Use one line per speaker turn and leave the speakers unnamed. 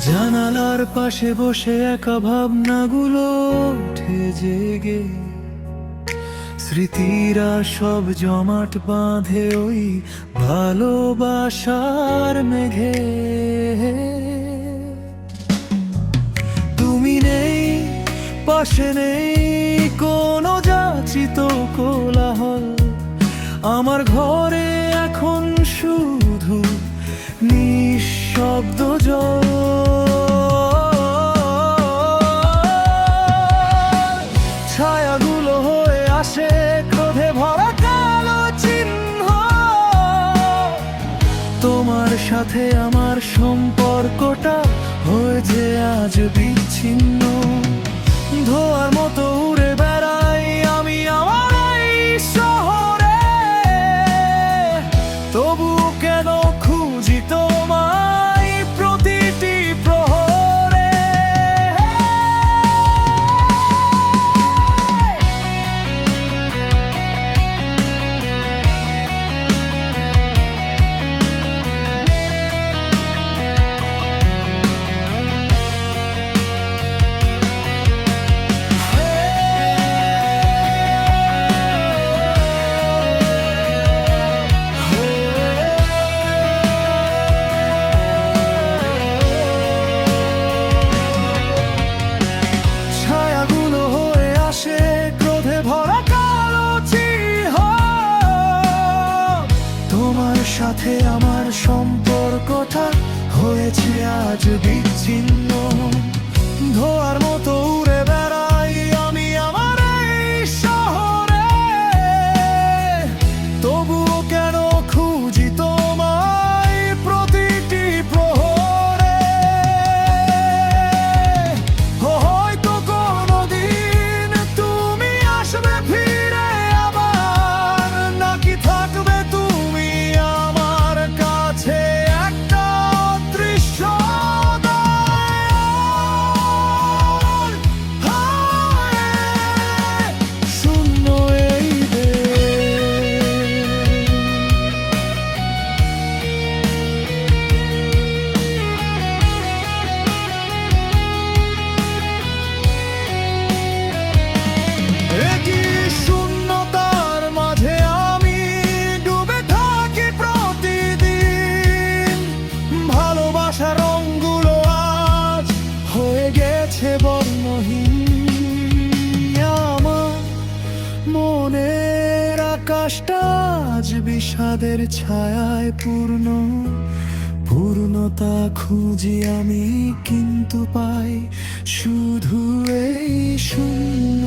জানালার পাশে বসে একা ভাবনাগুলো ওঠে জেগে, স্মৃতিরা সব জমাট বাঁধে ওই ভালোবাসার মেঘে। তুমি নেই, পাশে নেই কোনো যাচিত কোলাহল, আমার ঘরে এখন শুধু নিঃশব্দ জল। ছায়াগুলো হয়ে আসে ক্রোধে ভরা কালো চিহ্ন, তোমার সাথে আমার সম্পর্কটা হয়েছে আজ বিচ্ছিন্ন। ধোঁয়ার মতো উড়ে বেড়াই আমি আমার এই শহরে, তবু কেন খুঁজি তোমায় প্রতিটি প্রহরে। সাথে আমার সম্পর্কটা হয়েছে আজ বিচ্ছিন্ন। ধোঁয়ার মতো উড়ে বেড়াই আমি আমার এই শহরে, তবুও কেন খুঁজি তোমায় প্রতিটি প্রহরে। হয়তো কোনোদিন তুমি আসবে ফিরে আবার, নাকি থাকবে তুমি আমার কাছে একটা অদৃশ্য শূন্য এই শূন্যতার মাঝে আমি ডুবে থাকি প্রতিদিন। ভালোবাসার রঙগুলো আজ হয়ে গেছে বর্ণহীন, আমার মনের আকাশটা আজ বিষাদের ছায়ায় পূর্ণ। পূর্ণতা খুঁজি আমি কিন্তু পাই শুধু এই শূন্য।